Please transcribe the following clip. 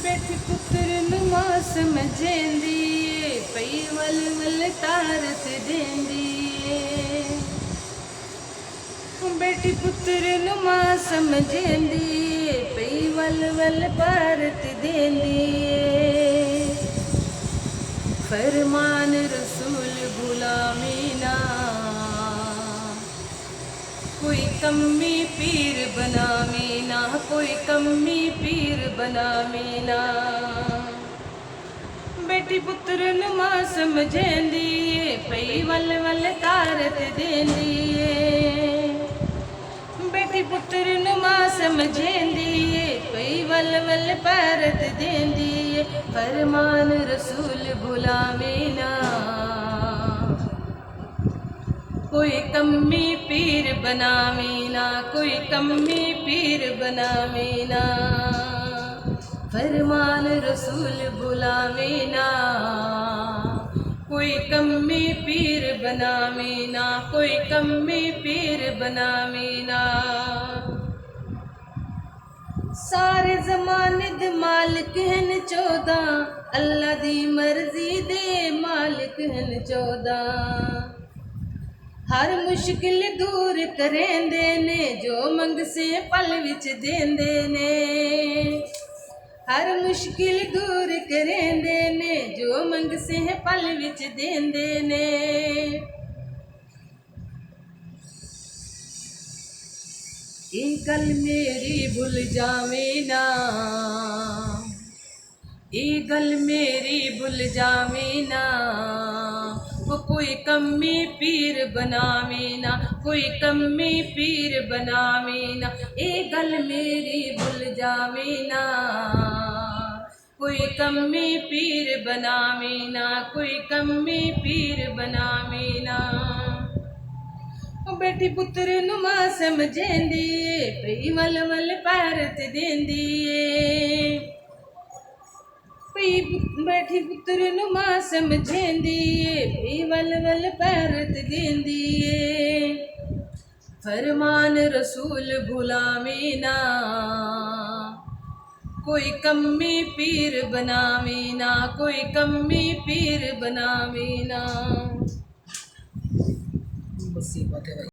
बैठी पुत्र नुमा समझेंदी पई वल वल तारत देंदी बैठी पुत्र नुमा समझेंदी पई वल वल भारत देंदी फरमान रसूल गुलामी ना कोई कमी पीर बनावे ना कोई कमी पीर बनावे ना बेटी पुत्र नुमा समझेंदी पई वल वल तारत देंदी बेटी पुत्र नुमा समझेंदी पई वल वल भारत देंदी फरमान रसूल गुलामे ना कोई कमी पीर बनावे ना कोई कमी पीर बनावे ना फरमान रसूल बुलावे ना कोई कमी पीर बनावे ना कोई कमी पीर बनावे ना सारे जमाने दे मालिक हन 14 अल्लाह दी मर्जी दे मालिक हन 14 हर मुश्किल दूर करेंदे ने जो मंगसे पल विच देंदे ने हर मुश्किल दूर करेंदे ने जो मंगसे पल विच देंदे ने ये गल मेरी भुल जावे ना ये गल मेरी भुल जावे ना वो कोई कमी पीर बनावे ना कोई कमी पीर बनावे ना ये गल मेरी भुल जावे ना कोई कमी पीर बनावे ना कोई कमी पीर बनावे ना बेटी पुत्र नुमा समझेंदी पई वल वल भारत देंदी बैठी पुत्र नुमा समझेंदी पई वल वल भारत देंदी फरमान रसूल गुलामी ना कोई कमी पीर बनावे ना कोई कमी पीर बनावे ना। बस ये बात है भाई।